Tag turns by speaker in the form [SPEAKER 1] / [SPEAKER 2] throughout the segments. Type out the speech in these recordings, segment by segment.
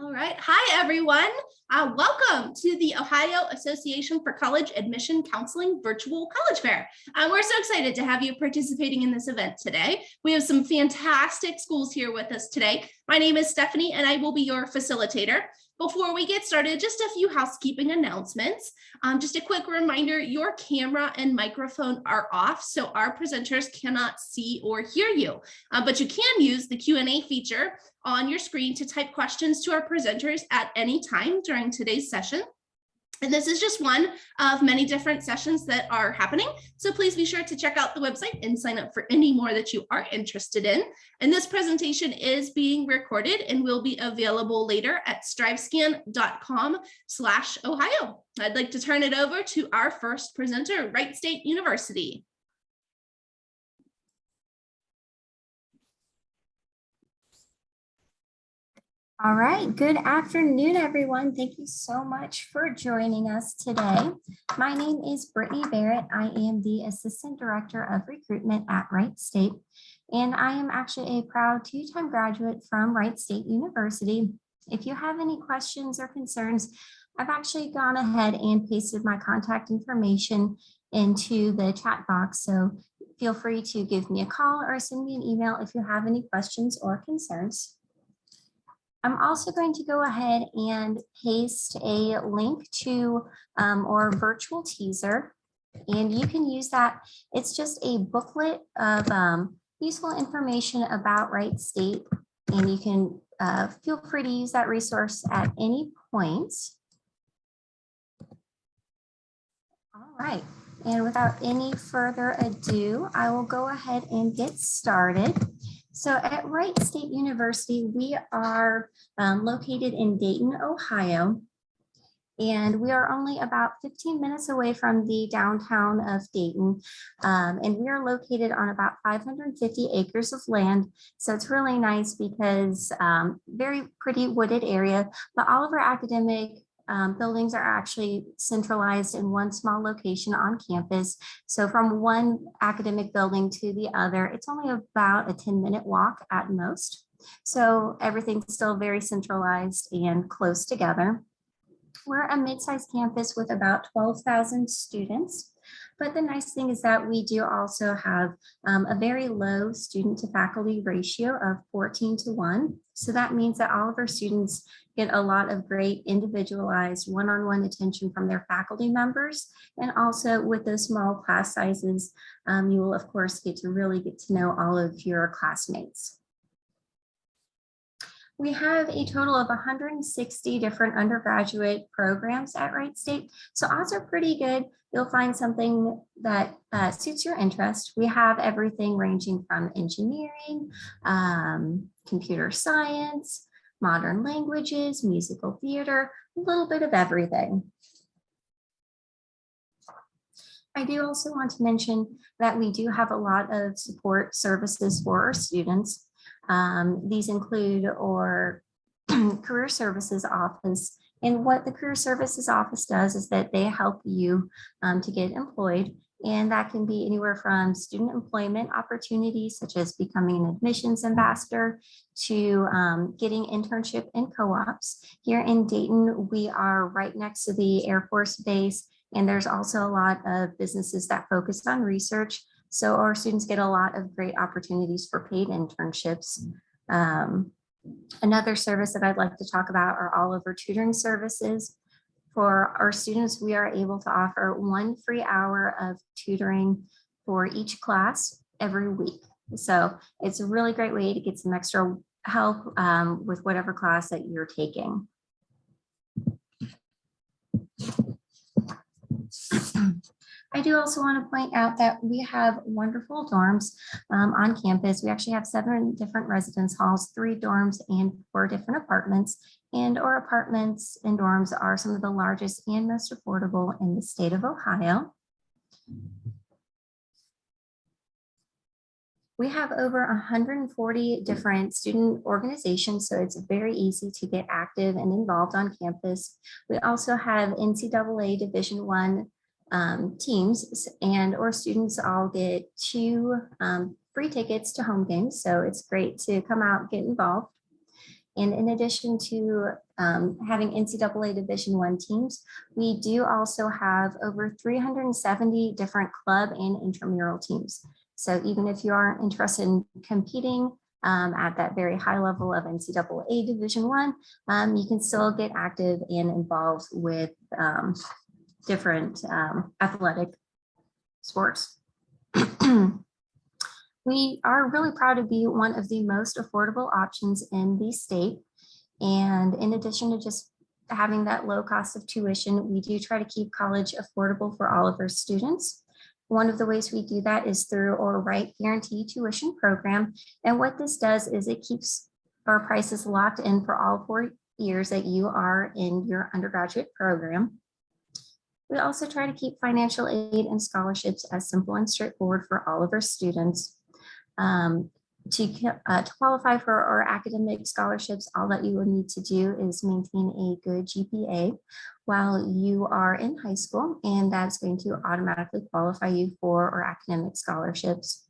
[SPEAKER 1] All right. Hi, everyone. Welcome to the Ohio Association for College Admission Counseling Virtual College Fair. We're so excited to have you participating in this event today. We have some fantastic schools here with us today. My name is Stephanie, and I will be your facilitator. Before we get started, just a few housekeeping announcements. Just a quick reminder, your camera and microphone are off, so our presenters cannot see or hear you. But you can use the Q&A feature on your screen to type questions to our presenters at any time during today's session. And this is just one of many different sessions that are happening. So please be sure to check out the website and sign up for any more that you are interested in. And this presentation is being recorded and will be available later at strivescan.com/Ohio. I'd like to turn it over to our first presenter, Wright State University.
[SPEAKER 2] All right, good afternoon, everyone. Thank you so much for joining us today. My name is Brittany Barrett. I am the Assistant Director of Recruitment at Wright State, and I am actually a proud two-time graduate from Wright State University. If you have any questions or concerns, I've actually gone ahead and pasted my contact information into the chat box, so feel free to give me a call or send me an email if you have any questions or concerns. I'm also going to go ahead and paste a link to our virtual teaser, and you can use that. It's just a booklet of useful information about Wright State, and you can feel free to use that resource at any point. All right, and without any further ado, I will go ahead and get started. So at Wright State University, we are located in Dayton, Ohio, and we are only about 15 minutes away from the downtown of Dayton, and we are located on about 550 acres of land. So it's really nice because very pretty wooded area, but all of our academic buildings are actually centralized in one small location on campus. So from one academic building to the other, it's only about a 10-minute walk at most. So everything's still very centralized and close together. We're a mid-sized campus with about 12,000 students. But the nice thing is that we do also have a very low student to faculty ratio of 14:1. So that means that all of our students get a lot of great individualized one-on-one attention from their faculty members. And also with those small class sizes, you will of course get to really get to know all of your classmates. We have a total of 160 different undergraduate programs at Wright State. So odds are pretty good. You'll find something that suits your interest. We have everything ranging from engineering, computer science, modern languages, musical theater, a little bit of everything. I do also want to mention that we do have a lot of support services for our students. These include our Career Services Office. And what the Career Services Office does is that they help you to get employed. And that can be anywhere from student employment opportunities, such as becoming an admissions ambassador, to getting internship in co-ops. Here in Dayton, we are right next to the Air Force Base, and there's also a lot of businesses that focus on research. So our students get a lot of great opportunities for paid internships. Another service that I'd like to talk about are all of our tutoring services. For our students, we are able to offer 1 free hour of tutoring for each class every week. So it's a really great way to get some extra help with whatever class that you're taking. I do also want to point out that we have wonderful dorms on campus. We actually have 7 different residence halls, 3 dorms, and 4 different apartments. And our apartments and dorms are some of the largest and most affordable in the state of Ohio. We have over 140 different student organizations, so it's very easy to get active and involved on campus. We also have NCAA Division I teams, and our students all get 2 free tickets to home games. So it's great to come out, get involved. And in addition to having NCAA Division I teams, we do also have over 370 different club and intramural teams. So even if you aren't interested in competing at that very high level of NCAA Division I, you can still get active and involved with different athletic sports. We are really proud to be one of the most affordable options in the state. And in addition to just having that low cost of tuition, we do try to keep college affordable for all of our students. One of the ways we do that is through our Wright Guarantee Tuition Program. And what this does is it keeps our prices locked in for all 4 years that you are in your undergraduate program. We also try to keep financial aid and scholarships as simple and straightforward for all of our students. To qualify for our academic scholarships, all that you will need to do is maintain a good GPA while you are in high school, and that's going to automatically qualify you for our academic scholarships.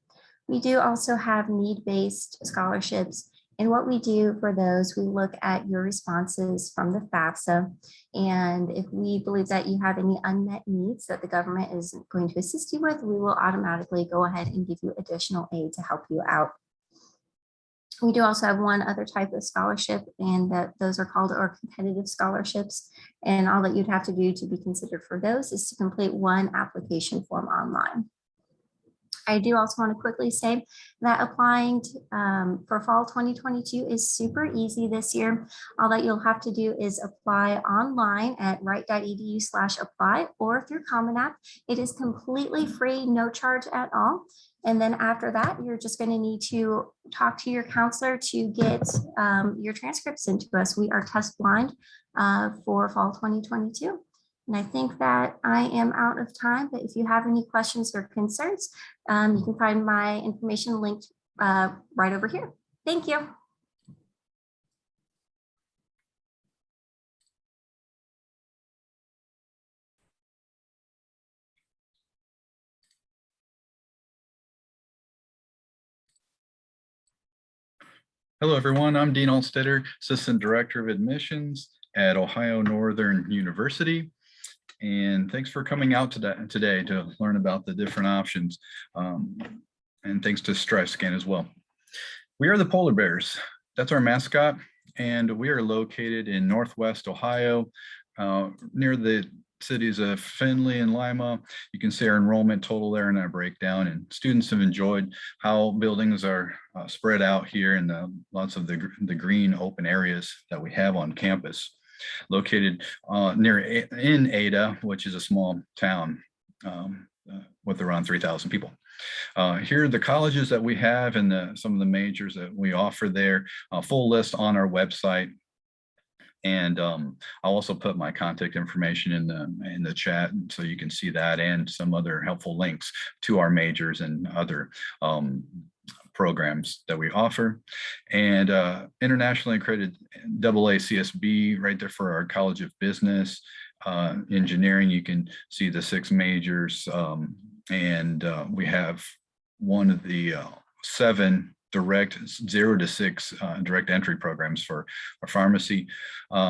[SPEAKER 2] We do also have need-based scholarships, and what we do for those, we look at your responses from the FAFSA, and if we believe that you have any unmet needs that the government is going to assist you with, we will automatically go ahead and give you additional aid to help you out. We do also have one other type of scholarship, and those are called our competitive scholarships. And all that you'd have to do to be considered for those is to complete one application form online. I do also want to quickly say that applying for fall 2022 is super easy this year. All that you'll have to do is apply online at wright.edu/apply or through Common App. It is completely free, no charge at all. And then after that, you're just going to need to talk to your counselor to get your transcripts into us. We are test blind for fall 2022. And I think that I am out of time, but if you have any questions or concerns, you can find my information linked right over here. Thank you.
[SPEAKER 3] Hello, everyone. I'm Dean Alstetter, Assistant Director of Admissions at Ohio Northern University. And thanks for coming out today to learn about the different options. And thanks to StriveScan as well. We are the polar bears. That's our mascot. And we are located in Northwest Ohio, near the cities of Findlay and Lima. You can see our enrollment total there in our breakdown, and students have enjoyed how buildings are spread out here in lots of the green open areas that we have on campus. Located in Ada, which is a small town with around 3,000 people. Here are the colleges that we have and some of the majors that we offer there. A full list on our website. And I'll also put my contact information in the chat so you can see that and some other helpful links to our majors and other programs that we offer. And internationally accredited AACSB right there for our College of Business, Engineering. You can see the 6 majors, and we have one of the 7 direct 0 to 6 direct entry programs for our pharmacy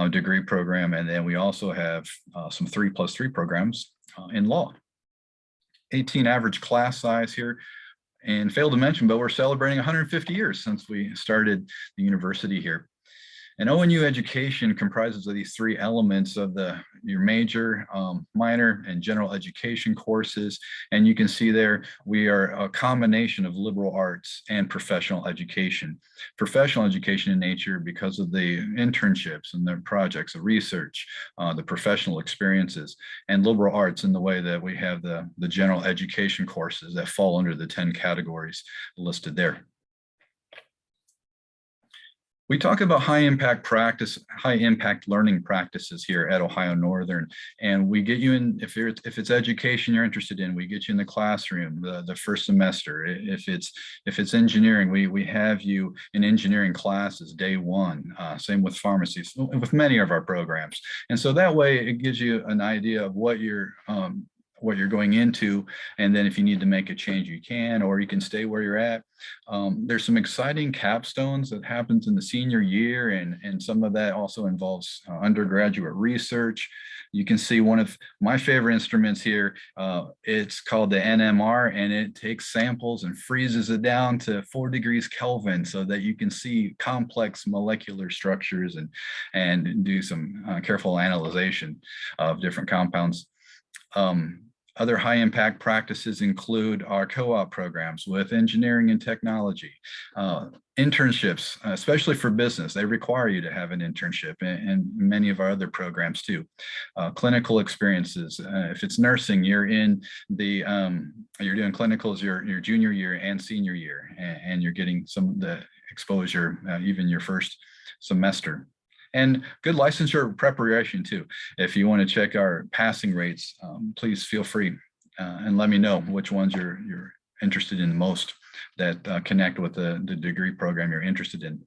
[SPEAKER 3] degree program. And then we also have some 3+3 programs in law. 18 average class size here. And failed to mention, but we're celebrating 150 years since we started the university here. And ONU education comprises of these 3 elements of your major, minor, and general education courses. And you can see there, we are a combination of liberal arts and professional education. Professional education in nature because of the internships and the projects, the research, the professional experiences, and liberal arts in the way that we have the general education courses that fall under the 10 categories listed there. We talk about high impact learning practices here at Ohio Northern, and we get you in, if it's education you're interested in, we get you in the classroom the first semester. If it's engineering, we have you in engineering classes day 1. Same with pharmacies, with many of our programs. And so that way it gives you an idea of what your what you're going into. And then if you need to make a change, you can, or you can stay where you're at. There's some exciting capstones that happens in the senior year, and some of that also involves undergraduate research. You can see one of my favorite instruments here. It's called the NMR, and it takes samples and freezes it down to 4 degrees Kelvin so that you can see complex molecular structures and do some careful analyzation of different compounds. Other high impact practices include our co-op programs with engineering and technology, internships, especially for business. They require you to have an internship, and many of our other programs too. Clinical experiences. If it's nursing, you're in the, you're doing clinicals your junior year and senior year, and you're getting some of the exposure, even your first semester. And good licensure preparation too. If you want to check our passing rates, please feel free and let me know which ones you're interested in the most that connect with the degree program you're interested in.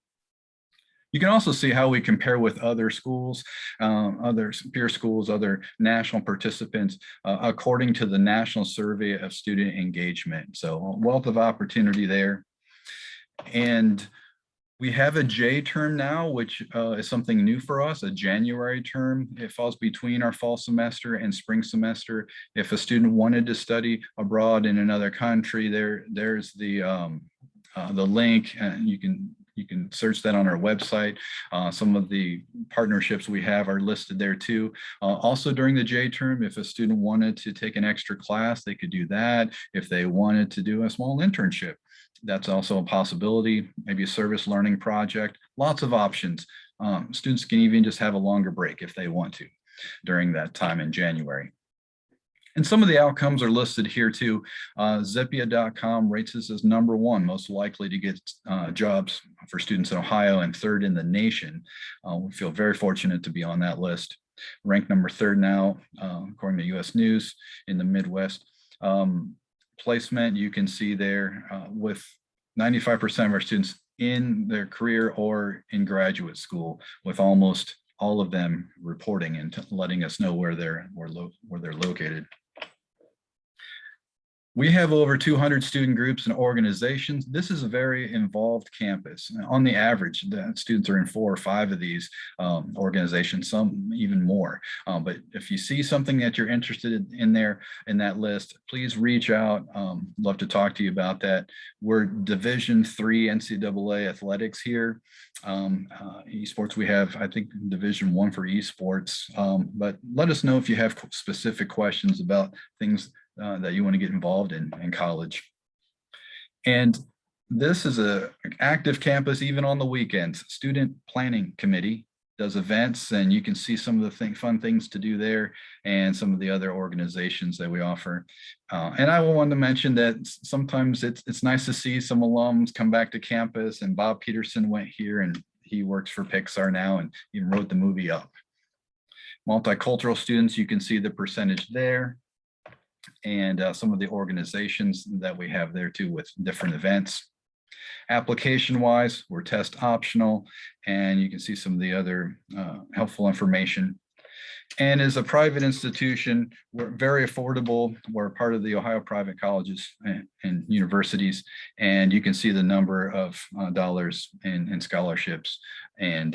[SPEAKER 3] You can also see how we compare with other schools, other peer schools, other national participants, according to the National Survey of Student Engagement. So a wealth of opportunity there. And we have a J term now, which is something new for us, a January term. It falls between our fall semester and spring semester. If a student wanted to study abroad in another country, there's the link, and you can search that on our website. Some of the partnerships we have are listed there too. Also during the J term, if a student wanted to take an extra class, they could do that. If they wanted to do a small internship, that's also a possibility, maybe a service learning project, lots of options. Students can even just have a longer break if they want to during that time in January. And some of the outcomes are listed here too. Zippia.com rates us as #1 most likely to get jobs for students in Ohio and 3rd in the nation. We feel very fortunate to be on that list. Ranked number 3rd now, according to US News in the Midwest. Placement, you can see there with 95% of our students in their career or in graduate school, with almost all of them reporting and letting us know where they're located. We have over 200 student groups and organizations. This is a very involved campus. On the average, the students are in 4 or 5 of these organizations, some even more. But if you see something that you're interested in there in that list, please reach out. Love to talk to you about that. We're Division III NCAA athletics here. Esports, we have, I think, Division I for esports. But let us know if you have specific questions about things that you want to get involved in college. And this is an active campus even on the weekends. Student Planning Committee does events, and you can see some of the fun things to do there and some of the other organizations that we offer. And I want to mention that sometimes it's nice to see some alums come back to campus, and Bob Peterson went here and he works for Pixar now and even wrote the movie Up. Multicultural students, you can see the percentage there. And some of the organizations that we have there too with different events. Application wise, we're test optional, and you can see some of the other helpful information. And as a private institution, we're very affordable. We're part of the Ohio Private Colleges and Universities, and you can see the number of dollars in scholarships and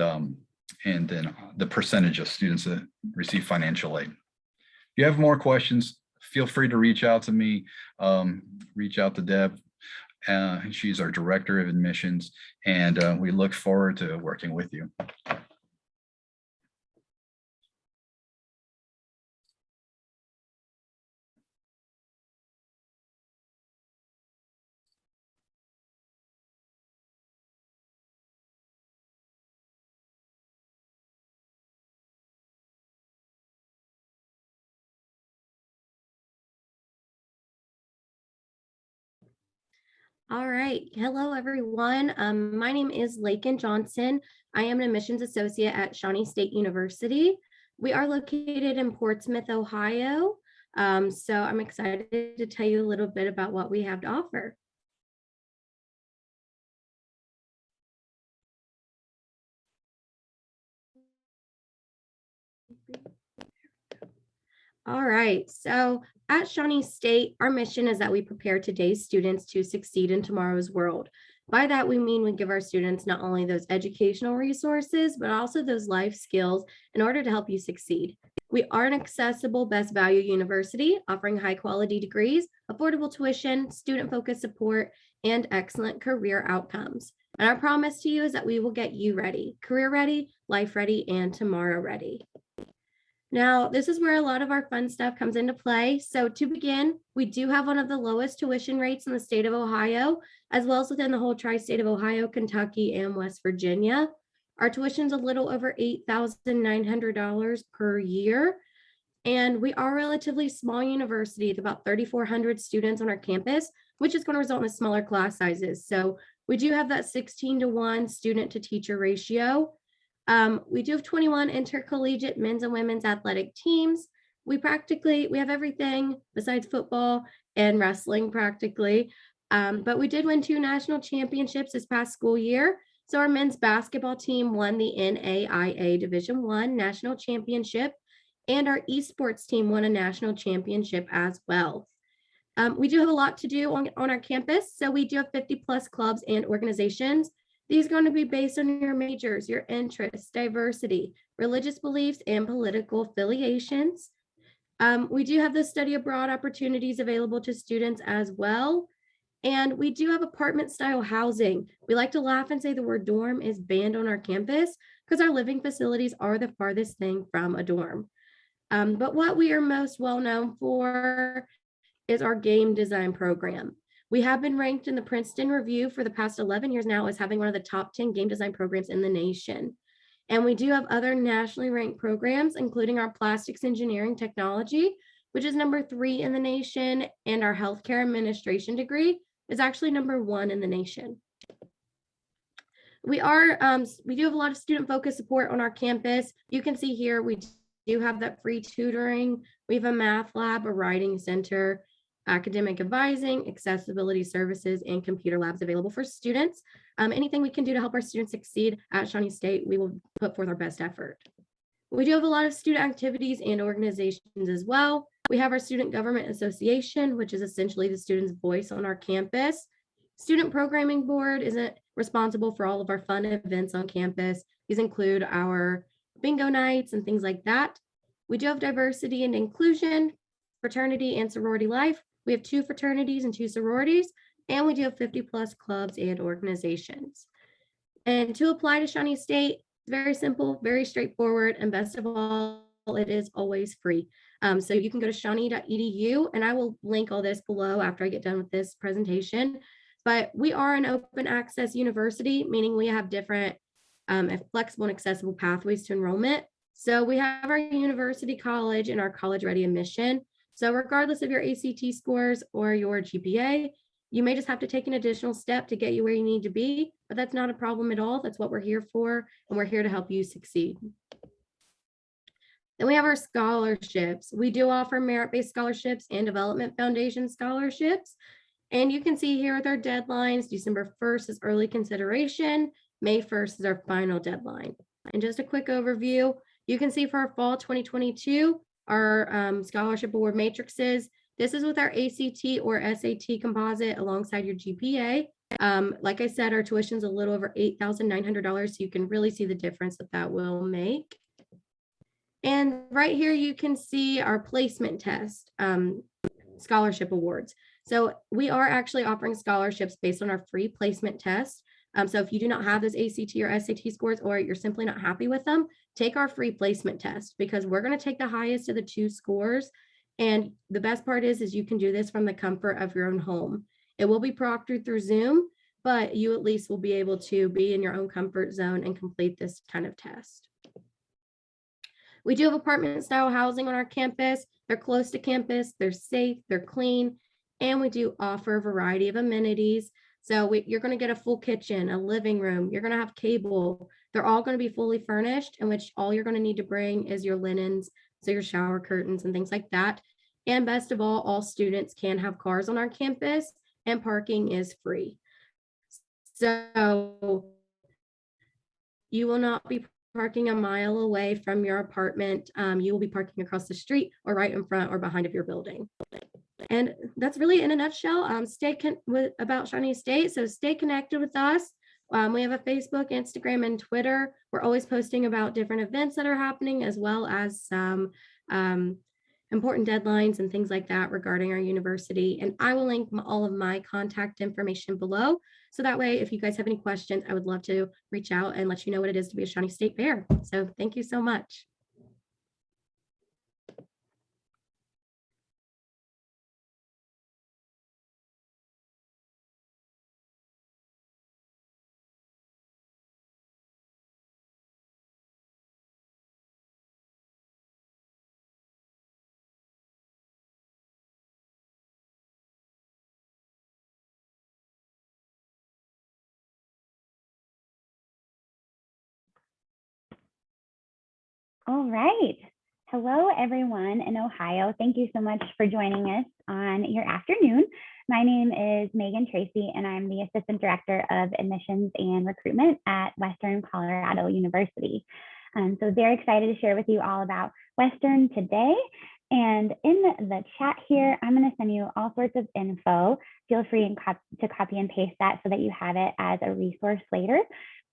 [SPEAKER 3] then the percentage of students that receive financial aid. If you have more questions, feel free to reach out to me, reach out to Deb. She's our Director of Admissions, and we look forward to working with you.
[SPEAKER 4] All right. Hello, everyone. My name is Lakin Johnson. I am an admissions associate at Shawnee State University. We are located in Portsmouth, Ohio. So I'm excited to tell you a little bit about what we have to offer. All right. So At Shawnee State, our mission is that we prepare today's students to succeed in tomorrow's world. By that, we mean we give our students not only those educational resources, but also those life skills in order to help you succeed. We are an accessible, best value university offering high quality degrees, affordable tuition, student-focused support, and excellent career outcomes. And our promise to you is that we will get you ready, career ready, life ready, and tomorrow ready. Now, this is where a lot of our fun stuff comes into play. So to begin, we do have one of the lowest tuition rates in the state of Ohio, as well as within the whole tri-state of Ohio, Kentucky, and West Virginia. Our tuition's a little over $8,900 per year. And we are a relatively small university with about 3,400 students on our campus, which is going to result in smaller class sizes. So we do have that 16-to-1 student to teacher ratio. We do have 21 intercollegiate men's and women's athletic teams. We have everything besides football and wrestling practically. But we did win 2 national championships this past school year. So our men's basketball team won the NAIA Division I National Championship, and our esports team won a national championship as well. We do have a lot to do on our campus. So we do have 50+ clubs and organizations. These are going to be based on your majors, your interests, diversity, religious beliefs, and political affiliations. We do have the study abroad opportunities available to students as well. And we do have apartment style housing. We like to laugh and say the word dorm is banned on our campus because our living facilities are the farthest thing from a dorm. But what we are most well known for is our game design program. We have been ranked in the Princeton Review for the past 11 years now as having one of the top 10 game design programs in the nation. And we do have other nationally ranked programs, including our plastics engineering technology, which is number 3 in the nation, and our healthcare administration degree is actually number 1 in the nation. We do have a lot of student-focused support on our campus. You can see here we do have that free tutoring. We have a math lab, a writing center, academic advising, accessibility services, and computer labs available for students. Anything we can do to help our students succeed at Shawnee State, we will put forth our best effort. We do have a lot of student activities and organizations as well. We have our Student Government Association, which is essentially the student's voice on our campus. Student Programming Board isn't responsible for all of our fun events on campus. These include our bingo nights and things like that. We do have diversity and inclusion, fraternity and sorority life. We have 2 fraternities and 2 sororities, and we do have 50+ clubs and organizations. And to apply to Shawnee State, it's very simple, very straightforward, and best of all, it is always free. So you can go to shawnee.edu, and I will link all this below after I get done with this presentation. But we are an open access university, meaning we have different flexible and accessible pathways to enrollment. So we have our university college and our college ready admission. So regardless of your ACT scores or your GPA, you may just have to take an additional step to get you where you need to be, but that's not a problem at all. That's what we're here for, and we're here to help you succeed. Then we have our scholarships. We do offer merit-based scholarships and Development Foundation scholarships. And you can see here with our deadlines, December 1st is early consideration, May 1st is our final deadline. And just a quick overview, you can see for our fall 2022, our scholarship award matrices. This is with our ACT or SAT composite alongside your GPA. Like I said, our tuition is a little over $8,900, so you can really see the difference that will make. And right here, you can see our placement test scholarship awards. So we are actually offering scholarships based on our free placement test. So if you do not have those ACT or SAT scores, or you're simply not happy with them, take our free placement test, because we're going to take the highest of the 2 scores. And the best part is you can do this from the comfort of your own home. It will be proctored through Zoom, but you at least will be able to be in your own comfort zone and complete this kind of test. We do have apartment style housing on our campus. They're close to campus, they're safe, they're clean, and we do offer a variety of amenities. So you're going to get a full kitchen, a living room, you're going to have cable. They're all going to be fully furnished, in which all you're going to need to bring is your linens, so your shower curtains and things like that. And best of all students can have cars on our campus, and parking is free. So you will not be parking a mile away from your apartment. You will be parking across the street or right in front or behind of your building. And that's really in a nutshell, about Shawnee State. So stay connected with us. We have a Facebook, Instagram, and Twitter. We're always posting about different events that are happening, as well as some important deadlines and things like that regarding our university. And I will link all of my contact information below. So that way, if you guys have any questions, I would love to reach out and let you know what it is to be a Shawnee State Bear. So thank you so much.
[SPEAKER 5] All right. Hello, everyone in Ohio. Thank you so much for joining us on your afternoon. My name is Megan Tracy, and I'm the Assistant Director of Admissions and Recruitment at Western Colorado University. So very excited to share with you all about Western today. And in the chat here, I'm going to send you all sorts of info. Feel free to copy and paste that so that you have it as a resource later.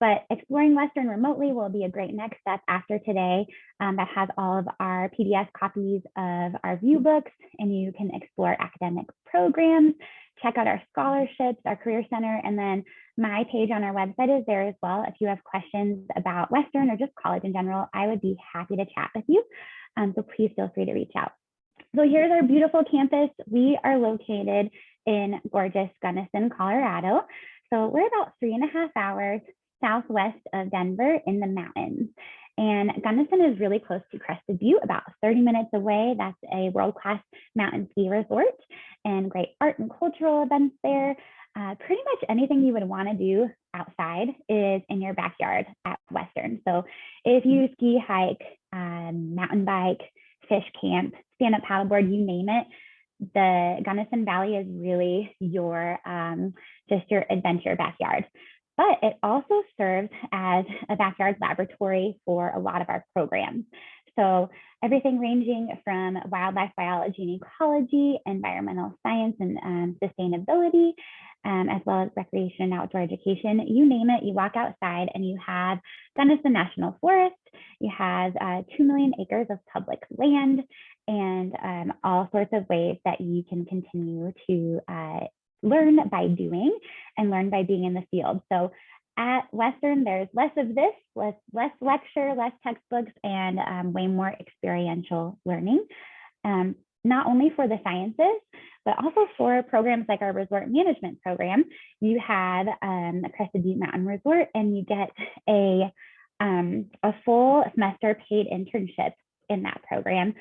[SPEAKER 5] But exploring Western remotely will be a great next step after today. That has all of our PDF copies of our view books, and you can explore academic programs, check out our scholarships, our career center, and then my page on our website is there as well. If you have questions about Western or just college in general, I would be happy to chat with you. So please feel free to reach out. So here's our beautiful campus. We are located in gorgeous Gunnison, Colorado. So we're about 3.5 hours southwest of Denver in the mountains. And Gunnison is really close to Crested Butte, about 30 minutes away. That's a world-class mountain ski resort and great art and cultural events there. Pretty much anything you would want to do outside is in your backyard at Western. So if you ski, hike, mountain bike, fish camp, stand-up paddleboard, you name it, the Gunnison Valley is really your just your adventure backyard. But it also serves as a backyard laboratory for a lot of our programs. So everything ranging from wildlife biology and ecology, environmental science and sustainability, as well as recreation and outdoor education, you name it, you walk outside and you have Gunnison National Forest, you have 2 million acres of public land, and all sorts of ways that you can continue to learn by doing and learn by being in the field. So at Western, there's less of this, less lecture, less textbooks, and way more experiential learning, not only for the sciences, but also for programs like our resort management program. You have a Crested Butte Mountain Resort, and you get a full semester paid internship in that program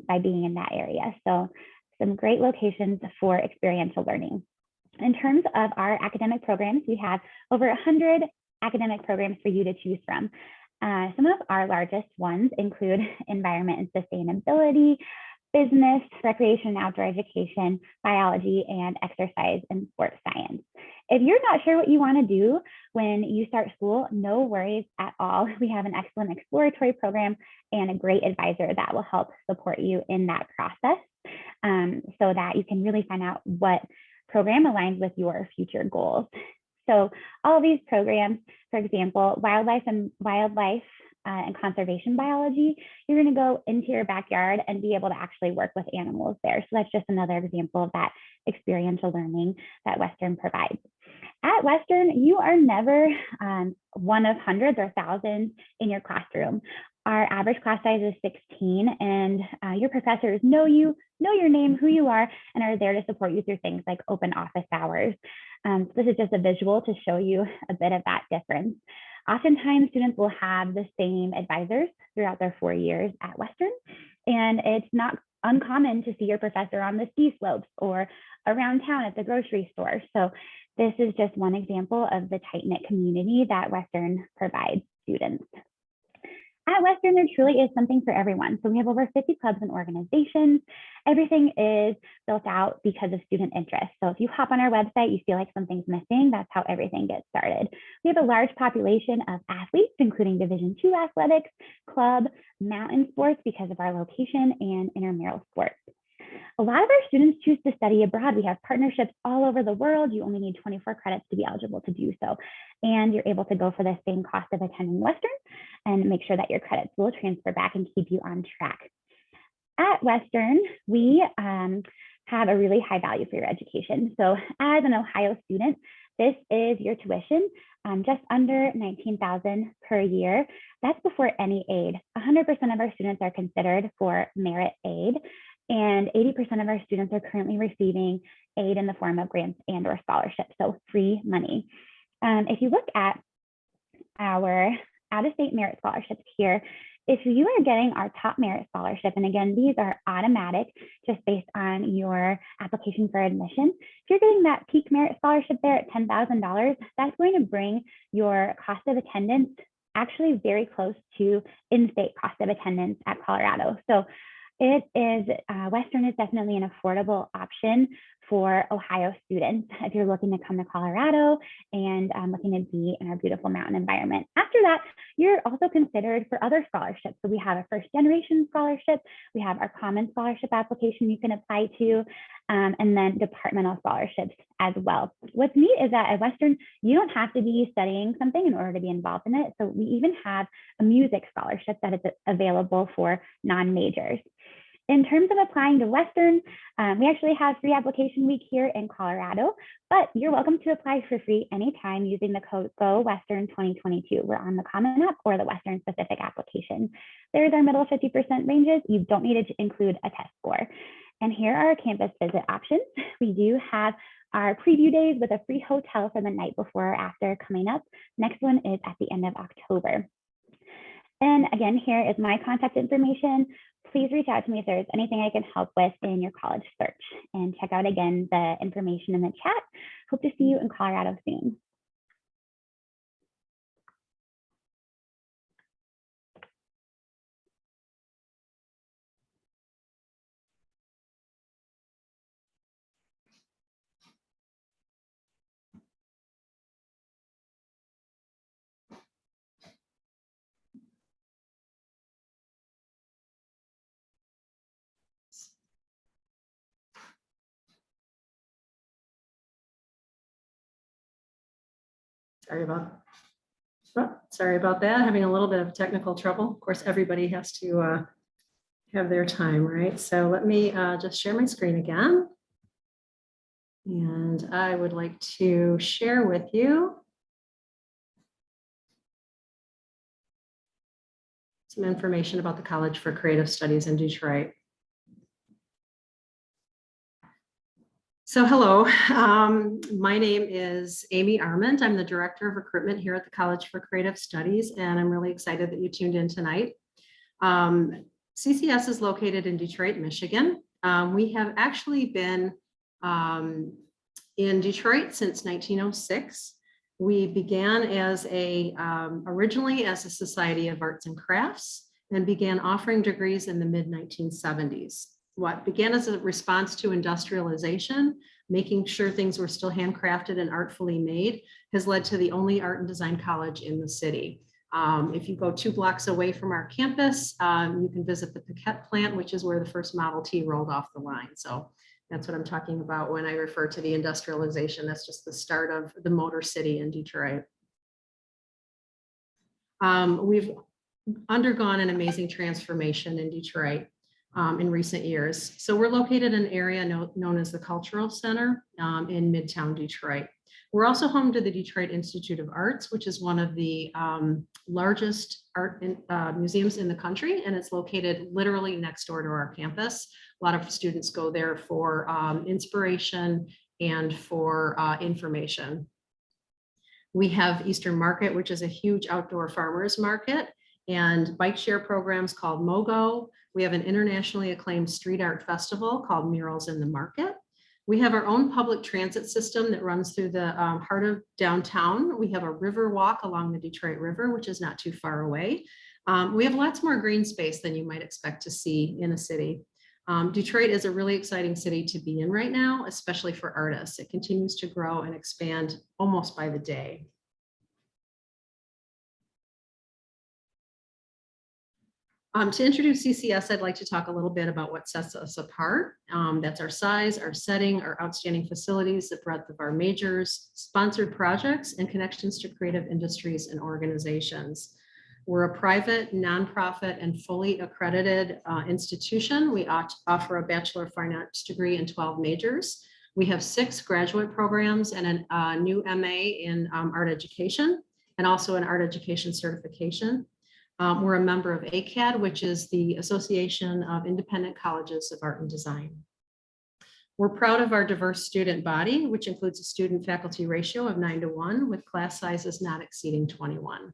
[SPEAKER 5] by being in that area. So some great locations for experiential learning. In terms of our academic programs, we have over 100 academic programs for you to choose from. Some of our largest ones include environment and sustainability, business, recreation and outdoor education, biology, and exercise and sports science. If you're not sure what you want to do when you start school, no worries at all. We have an excellent exploratory program and a great advisor that will help support you in that process so that you can really find out what program aligns with your future goals. So all of these programs, for example, wildlife and conservation biology, you're going to go into your backyard and be able to actually work with animals there. So that's just another example of that experiential learning that Western provides. At Western, you are never one of hundreds or thousands in your classroom. Our average class size is 16, and your professors know you, know your name, who you are, and are there to support you through things like open office hours. So this is just a visual to show you a bit of that difference. Oftentimes, students will have the same advisors throughout their 4 years at Western, and it's not uncommon to see your professor on the ski slopes or around town at the grocery store. So this is just one example of the tight-knit community that Western provides students. At Western, there truly is something for everyone. So we have over 50 clubs and organizations. Everything is built out because of student interest. So if you hop on our website, you feel like something's missing, that's how everything gets started. We have a large population of athletes, including Division II athletics, club, mountain sports because of our location, and intramural sports. A lot of our students choose to study abroad. We have partnerships all over the world. You only need 24 credits to be eligible to do so. And you're able to go for the same cost of attending Western and make sure that your credits will transfer back and keep you on track. At Western, we have a really high value for your education. So as an Ohio student, this is your tuition, just under $19,000 per year. That's before any aid. 100% of our students are considered for merit aid, and 80% of our students are currently receiving aid in the form of grants and or scholarships, so free money. If you look at our out-of-state merit scholarships here, if you are getting our top merit scholarship, and again, these are automatic just based on your application for admission. If you're getting that peak merit scholarship there at $10,000, that's going to bring your cost of attendance actually very close to in-state cost of attendance at Colorado. So it is, Western is definitely an affordable option for Ohio students if you're looking to come to Colorado and looking to be in our beautiful mountain environment. After that, you're also considered for other scholarships. So we have a first generation scholarship, we have our common scholarship application you can apply to, and then departmental scholarships as well. What's neat is that at Western, you don't have to be studying something in order to be involved in it. So we even have a music scholarship that is available for non-majors. In terms of applying to Western, we actually have free application week here in Colorado, but you're welcome to apply for free anytime using the code GOWESTERN2022. We're on the Common App or the Western specific application. There's our middle 50% ranges. You don't need to include a test score. And here are our campus visit options. We do have our preview days with a free hotel for the night before or after coming up. Next one is at the end of October. And again, here is my contact information. Please reach out to me if there's anything I can help with in your college search. And check out again the information in the chat. Hope to see you in Colorado soon.
[SPEAKER 6] Sorry about that. Having a little bit of technical trouble. Of course, everybody has to have their time, right? So let me just share my screen again. And I would like to share with you some information about the College for Creative Studies in Detroit. So hello, my name is Amy Armand. I'm the Director of Recruitment here at the College for Creative Studies, and I'm really excited that you tuned in tonight. CCS is located in Detroit, Michigan. We have actually been in Detroit since 1906. We began as originally as a Society of Arts and Crafts and began offering degrees in the mid-1970s. What began as a response to industrialization, making sure things were still handcrafted and artfully made, has led to the only art and design college in the city. If you go 2 blocks away from our campus, you can visit the Piquette plant, which is where the first Model T rolled off the line. So that's what I'm talking about when I refer to the industrialization. That's just the start of the Motor City in Detroit. We've undergone an amazing transformation in Detroit in recent years. So we're located in an area known as the Cultural Center in Midtown Detroit. We're also home to the Detroit Institute of Arts, which is one of the largest art museums in the country, and it's located literally next door to our campus. A lot of students go there for inspiration and for information. We have Eastern Market, which is a huge outdoor farmers market, and bike share programs called MOGO. We have an internationally acclaimed street art festival called Murals in the Market. We have our own public transit system that runs through the heart of downtown. We have a river walk along the Detroit River, which is not too far away. We have lots more green space than you might expect to see in a city. Detroit is a really exciting city to be in right now, especially for artists. It continues to grow and expand almost by the day. To introduce CCS, I'd like to talk a little bit about what sets us apart. That's our size, our setting, our outstanding facilities, the breadth of our majors, sponsored projects, and connections to creative industries and organizations. We're a private, nonprofit, and fully accredited institution. We offer a Bachelor of Fine Arts degree in 12 majors. We have 6 graduate programs and a new MA in art education, and also an art education certification. We're a member of ACAD, which is the Association of Independent Colleges of Art and Design. We're proud of our diverse student body, which includes a student faculty ratio of 9:1, with class sizes not exceeding 21.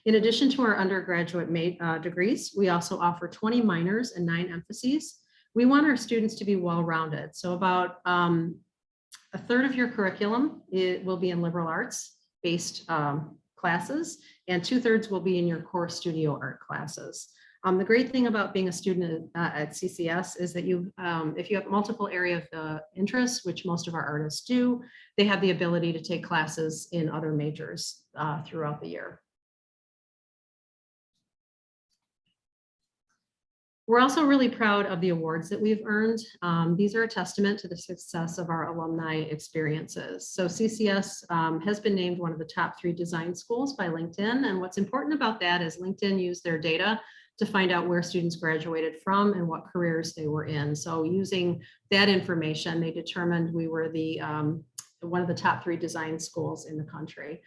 [SPEAKER 6] In addition to our undergraduate degrees, we also offer 20 minors and 9 emphases. We want our students to be well-rounded. So about a third of your curriculum will be in liberal arts based classes, and 2/3 will be in your core studio art classes. The great thing about being a student at CCS is that if you have multiple areas of interest, which most of our artists do, they have the ability to take classes in other majors throughout the year. We're also really proud of the awards that we've earned. These are a testament to the success of our alumni experiences. So CCS has been named one of the top 3 design schools by LinkedIn. And what's important about that is LinkedIn used their data to find out where students graduated from and what careers they were in. So using that information, they determined we were one of the top 3 design schools in the country.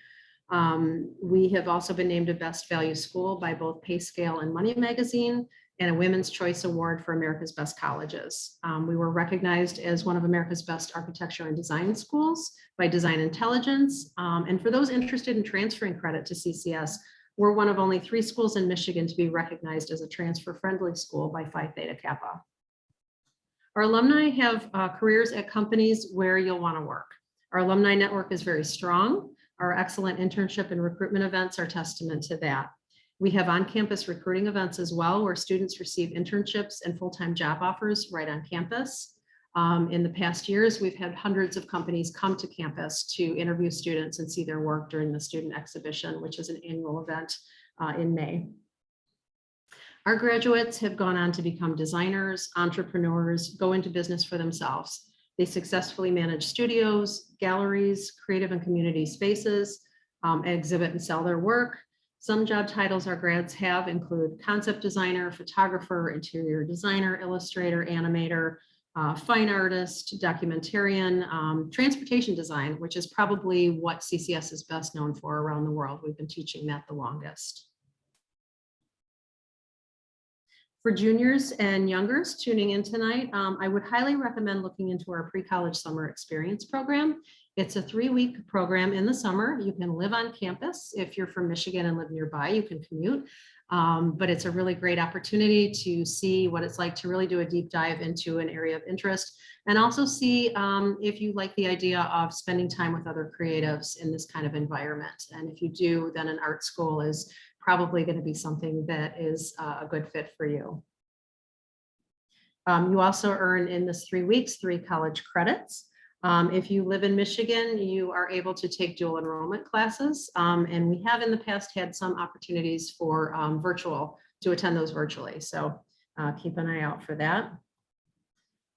[SPEAKER 6] We have also been named a Best Value School by both PayScale and Money Magazine, and a Women's Choice Award for America's Best Colleges. We were recognized as one of America's Best Architecture and Design Schools by Design Intelligence. And for those interested in transferring credit to CCS, we're one of only 3 schools in Michigan to be recognized as a transfer-friendly school by Phi Theta Kappa. Our alumni have careers at companies where you'll want to work. Our alumni network is very strong. Our excellent internship and recruitment events are testament to that. We have on-campus recruiting events as well, where students receive internships and full-time job offers right on campus. In the past years, we've had hundreds of companies come to campus to interview students and see their work during the student exhibition, which is an annual event in May. Our graduates have gone on to become designers, entrepreneurs, go into business for themselves. They successfully manage studios, galleries, creative and community spaces, exhibit and sell their work. Some job titles our grads have include concept designer, photographer, interior designer, illustrator, animator, fine artist, documentarian, transportation design, which is probably what CCS is best known for around the world. We've been teaching that the longest. For juniors and youngers tuning in tonight, I would highly recommend looking into our pre-college summer experience program. It's a 3-week program in the summer. You can live on campus. If you're from Michigan and live nearby, you can commute. But it's a really great opportunity to see what it's like to really do a deep dive into an area of interest, and also see if you like the idea of spending time with other creatives in this kind of environment. And if you do, then an art school is probably going to be something that is a good fit for you. You also earn in this 3 weeks 3 college credits. If you live in Michigan, you are able to take dual enrollment classes. And we have in the past had some opportunities for to attend those virtually. So keep an eye out for that.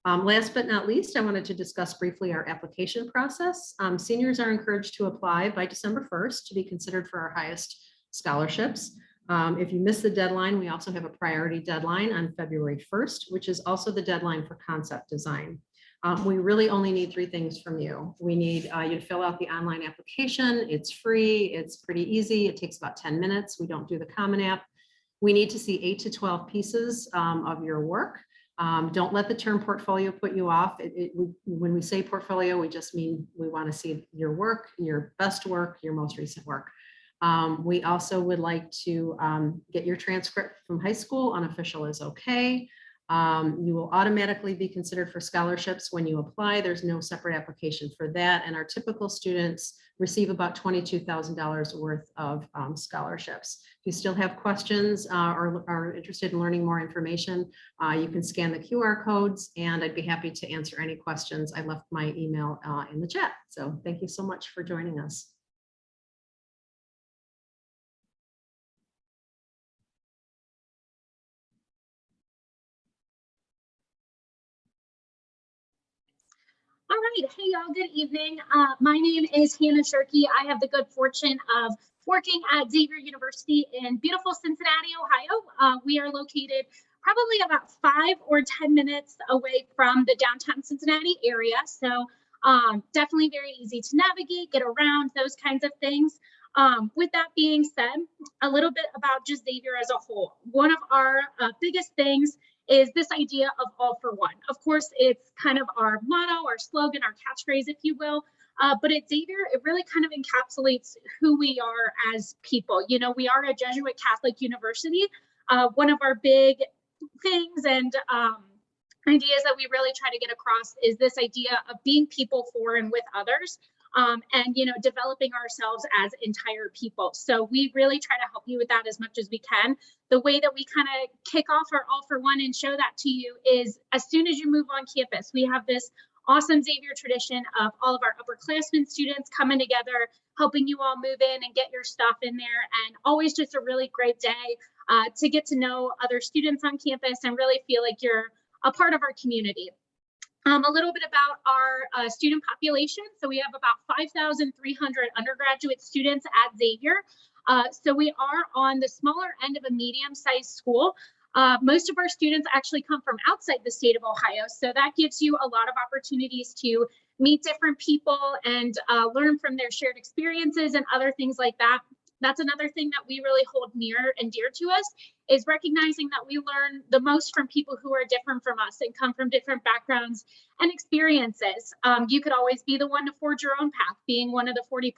[SPEAKER 6] Last but not least, I wanted to discuss briefly our application process. Seniors are encouraged to apply by December 1st to be considered for our highest scholarships. If you miss the deadline, we also have a priority deadline on February 1st, which is also the deadline for concept design. We really only need 3 things from you. We need you to fill out the online application. It's free. It's pretty easy. It takes about 10 minutes. We don't do the Common App. We need to see 8 to 12 pieces of your work. Don't let the term portfolio put you off. When we say portfolio, we just mean we want to see your work, your best work, your most recent work. We also would like to get your transcript from high school. Unofficial is okay. You will automatically be considered for scholarships when you apply. There's no separate application for that. And our typical students receive about $22,000 worth of scholarships. If you still have questions or are interested in learning more information, you can scan the QR codes and I'd be happy to answer any questions. I left my email in the chat. So thank you so much for joining us.
[SPEAKER 7] All right, hey y'all, good evening. My name is Hannah Shirkey. I have the good fortune of working at Xavier University in beautiful Cincinnati, Ohio. We are located probably about 5 or 10 minutes away from the downtown Cincinnati area. So definitely very easy to navigate, get around, those kinds of things. With that being said, a little bit about just Xavier as a whole. One of our biggest things is this idea of all for one. Of course, it's kind of our motto, our slogan, our catchphrase, if you will. But at Xavier, it really kind of encapsulates who we are as people. You know, we are a Jesuit Catholic university. One of our big things and ideas that we really try to get across is this idea of being people for and with others. And, you know, developing ourselves as entire people. So we really try to help you with that as much as we can. The way that we kind of kick off our all for one and show that to you is as soon as you move on campus, we have this awesome Xavier tradition of all of our upperclassmen students coming together, helping you all move in and get your stuff in there. And always just a really great day to get to know other students on campus and really feel like you're a part of our community. A little bit about our student population. So we have about 5,300 undergraduate students at Xavier. So we are on the smaller end of a medium-sized school. Most of our students actually come from outside the state of Ohio. So that gives you a lot of opportunities to meet different people and learn from their shared experiences and other things like that. That's another thing that we really hold near and dear to us is recognizing that we learn the most from people who are different from us and come from different backgrounds and experiences. You could always be the one to forge your own path, being one of the 40%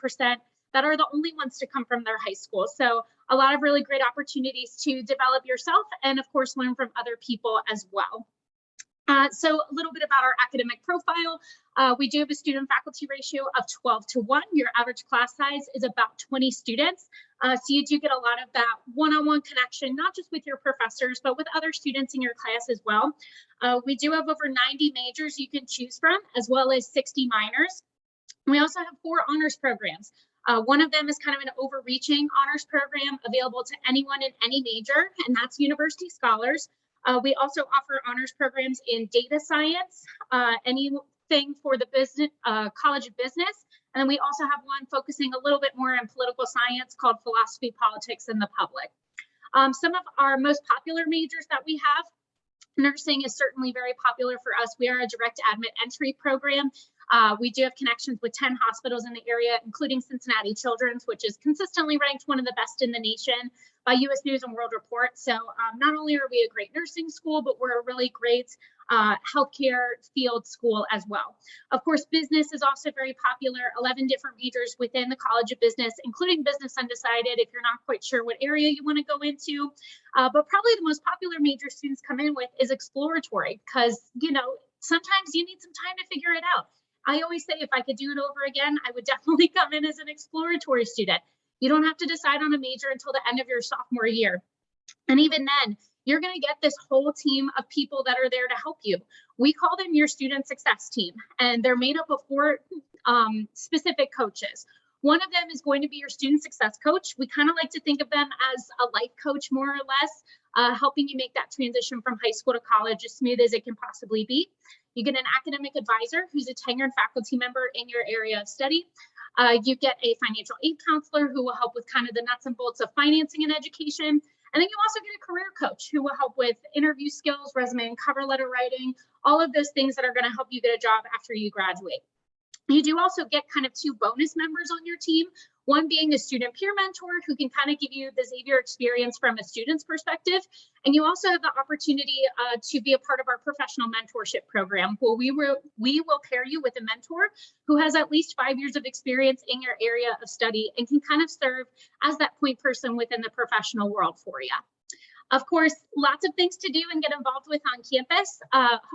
[SPEAKER 7] that are the only ones to come from their high school. So a lot of really great opportunities to develop yourself and of course learn from other people as well. So a little bit about our academic profile. We do have a student faculty ratio of 12:1. Your average class size is about 20 students. So you do get a lot of that one-on-one connection, not just with your professors, but with other students in your class as well. We do have over 90 majors you can choose from, as well as 60 minors. We also have 4 honors programs. One of them is kind of an overreaching honors program available to anyone in any major, and that's University Scholars. We also offer honors programs in data science, anything for the business, College of Business. And then we also have one focusing a little bit more on political science called Philosophy, Politics, and the Public. Some of our most popular majors that we have, nursing is certainly very popular for us. We are a direct admit entry program. We do have connections with 10 hospitals in the area, including Cincinnati Children's, which is consistently ranked one of the best in the nation by U.S. News and World Report. So not only are we a great nursing school, but we're a really great healthcare field school as well. Of course, business is also very popular, 11 different majors within the College of Business, including business undecided if you're not quite sure what area you want to go into. But probably the most popular major students come in with is exploratory because, you know, sometimes you need some time to figure it out. I always say if I could do it over again, I would definitely come in as an exploratory student. You don't have to decide on a major until the end of your sophomore year. And even then, you're going to get this whole team of people that are there to help you. We call them your student success team, and they're made up of 4 specific coaches. One of them is going to be your student success coach. We kind of like to think of them as a life coach, more or less, helping you make that transition from high school to college as smooth as it can possibly be. You get an academic advisor who's a tenured faculty member in your area of study. You get a financial aid counselor who will help with kind of the nuts and bolts of financing and education. And then you also get a career coach who will help with interview skills, resume and cover letter writing, all of those things that are going to help you get a job after you graduate. You do also get kind of 2 bonus members on your team, one being a student peer mentor who can kind of give you the Xavier experience from a student's perspective. And you also have the opportunity to be a part of our professional mentorship program, where we will pair you with a mentor who has at least 5 years of experience in your area of study and can kind of serve as that point person within the professional world for you. Of course, lots of things to do and get involved with on campus,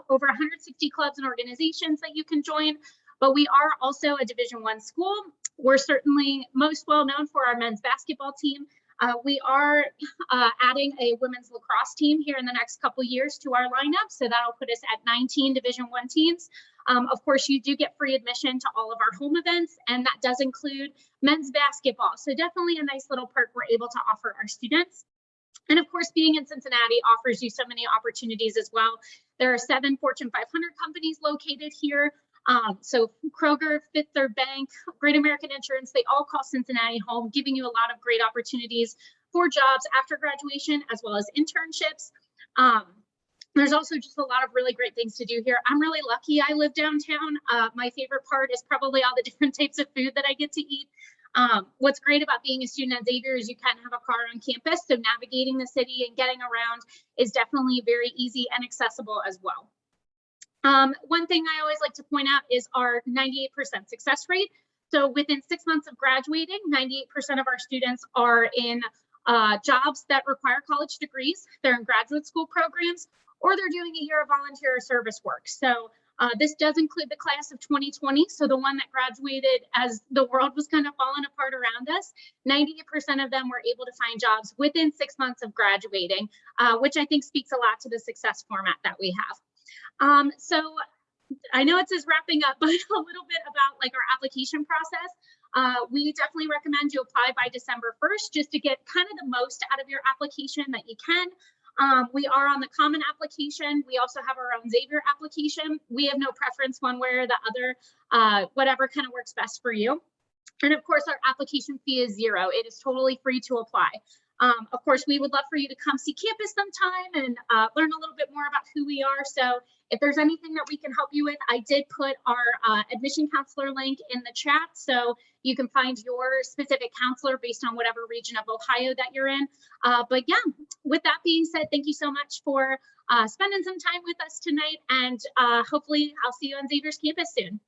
[SPEAKER 7] over 160 clubs and organizations that you can join, but we are also a Division I school. We're certainly most well known for our men's basketball team. We are adding a women's lacrosse team here in the next couple years to our lineup, so that'll put us at 19 Division I teams. Of course, you do get free admission to all of our home events, and that does include men's basketball. So definitely a nice little perk we're able to offer our students. And of course, being in Cincinnati offers you so many opportunities as well. There are 7 Fortune 500 companies located here. So Kroger, Fifth Third Bank, Great American Insurance, they all call Cincinnati home, giving you a lot of great opportunities for jobs after graduation, as well as internships. There's also just a lot of really great things to do here. I'm really lucky I live downtown. My favorite part is probably all the different types of food that I get to eat. What's great about being a student at Xavier is you can have a car on campus, so navigating the city and getting around is definitely very easy and accessible as well. One thing I always like to point out is our 98% success rate. So within 6 months of graduating, 98% of our students are in jobs that require college degrees. They're in graduate school programs, or they're doing a year of volunteer or service work. So this does include the class of 2020. So the one that graduated as the world was kind of falling apart around us. 98% of them were able to find jobs within 6 months of graduating, which I think speaks a lot to the success format that we have. So I know it says wrapping up, but a little bit about like our application process. We definitely recommend you apply by December 1st, just to get kind of the most out of your application that you can. We are on the common application. We also have our own Xavier application. We have no preference one way or the other, whatever kind of works best for you. And of course, our application fee is $0. It is totally free to apply. Of course, we would love for you to come see campus sometime and learn a little bit more about who we are. So if there's anything that we can help you with, I did put our admission counselor link in the chat. So you can find your specific counselor based on whatever region of Ohio that you're in. But yeah, with that being said, thank you so much for spending some time with us tonight. And hopefully I'll see you on Xavier's campus soon.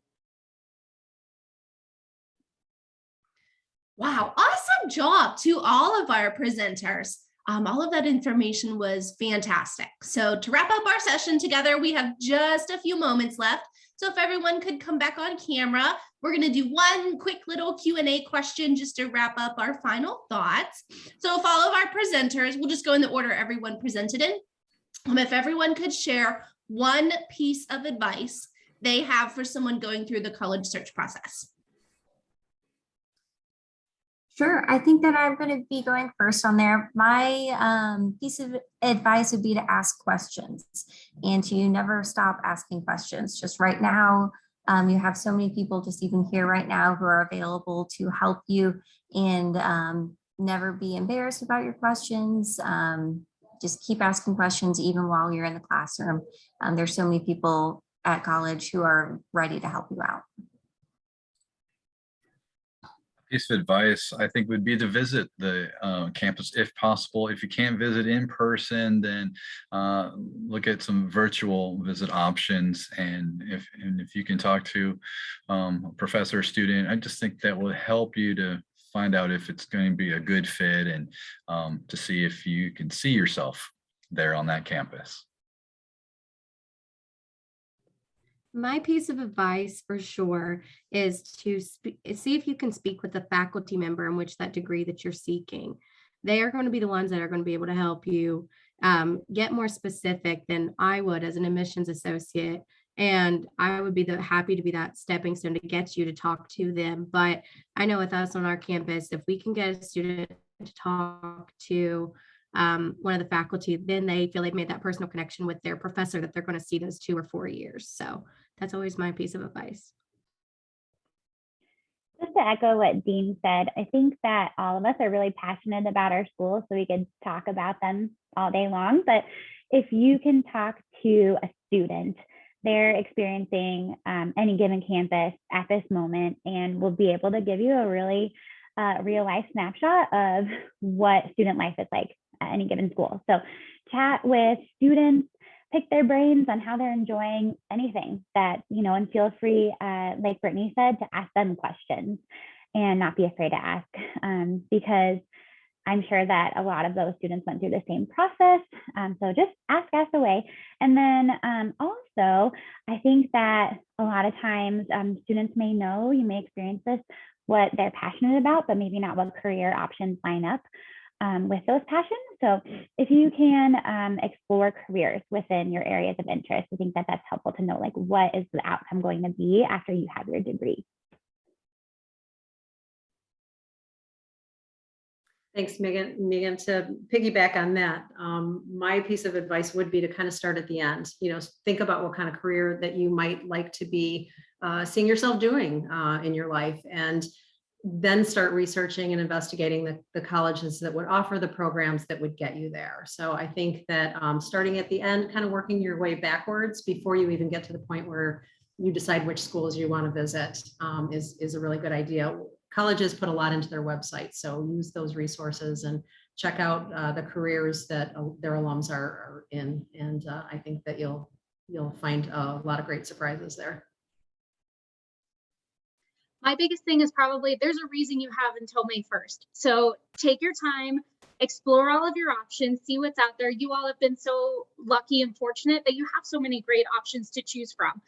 [SPEAKER 1] Wow, awesome job to all of our presenters. All of that information was fantastic. So to wrap up our session together, we have just a few moments left. So if everyone could come back on camera, we're going to do one quick little Q&A question just to wrap up our final thoughts. So if all of our presenters, we'll just go in the order everyone presented in. If everyone could share one piece of advice they have for someone going through the college search process.
[SPEAKER 2] Sure. I think that I'm going to be going first on there. My piece of advice would be to ask questions and to never stop asking questions. Just right now, you have so many people just even here right now who are available to help you, and never be embarrassed about your questions. Just keep asking questions even while you're in the classroom. There's so many people at college who are ready to help you out.
[SPEAKER 3] Piece of advice I think would be to visit the campus if possible. If you can't visit in person, then look at some virtual visit options. And if you can talk to a professor or student, I just think that will help you to find out if it's going to be a good fit, and to see if you can see yourself there on that campus.
[SPEAKER 4] My piece of advice for sure is to see if you can speak with the faculty member in which that degree that you're seeking. They are going to be the ones that are going to be able to help you get more specific than I would as an admissions associate. And I would be happy to be that stepping stone to get you to talk to them. But I know with us on our campus, if we can get a student to talk to one of the faculty, then they feel they've made that personal connection with their professor that they're going to see those 2 or 4 years. So that's always my piece of advice.
[SPEAKER 5] Just to echo what Dean said, I think that all of us are really passionate about our schools, so we could talk about them all day long. But if you can talk to a student, they're experiencing any given campus at this moment, and will be able to give you a really real life snapshot of what student life is like at any given school. So chat with students, pick their brains on how they're enjoying anything that, and feel free, like Brittany said, to ask them questions and not be afraid to ask, because I'm sure that a lot of those students went through the same process. So just ask away. And then also, I think that a lot of times students may know, you may experience this, what they're passionate about, but maybe not what career options line up with those passions. So if you can explore careers within your areas of interest, I think that that's helpful to know, like, what is the outcome going to be after you have your degree.
[SPEAKER 6] Thanks, Megan. Megan, to piggyback on that, my piece of advice would be to kind of start at the end. You know, think about what kind of career that you might like to be seeing yourself doing in your life, and then start researching and investigating the colleges that would offer the programs that would get you there. So I think that starting at the end, kind of working your way backwards before you even get to the point where you decide which schools you want to visit is a really good idea. Colleges put a lot into their website, so use those resources and check out the careers that their alums are in. And I think that you'll find a lot of great surprises there.
[SPEAKER 7] My biggest thing is probably there's a reason you have until May 1st. So take your time, explore all of your options, see what's out there. You all have been so lucky and fortunate that you have so many great options to choose from.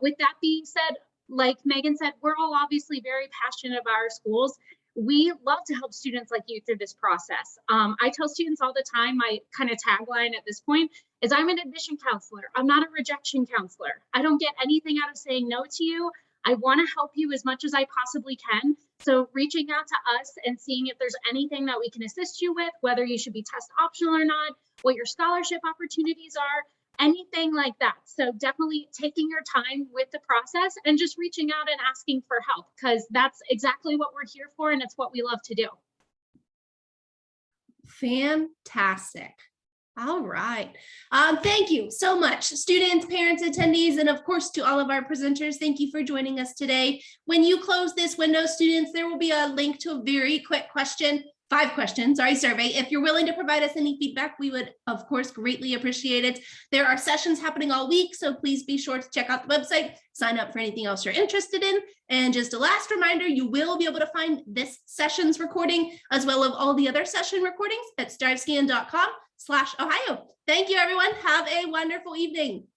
[SPEAKER 7] With that being said, like Megan said, we're all obviously very passionate about our schools. We love to help students like you through this process. I tell students all the time, my kind of tagline at this point is I'm an admission counselor. I'm not a rejection counselor. I don't get anything out of saying no to you. I want to help you as much as I possibly can. So reaching out to us and seeing if there's anything that we can assist you with, whether you should be test optional or not, what your scholarship opportunities are, anything like that. So definitely taking your time with the process and just reaching out and asking for help, because that's exactly what we're here for and it's what we love to do.
[SPEAKER 1] Fantastic. All right. Thank you so much, students, parents, attendees, and of course to all of our presenters. Thank you for joining us today. When you close this window, students, there will be a link to a very quick survey. If you're willing to provide us any feedback, we would of course greatly appreciate it. There are sessions happening all week, so please be sure to check out the website, sign up for anything else you're interested in. And just a last reminder, you will be able to find this session's recording as well as all the other session recordings at starscan.com/Ohio. Thank you, everyone. Have a wonderful evening.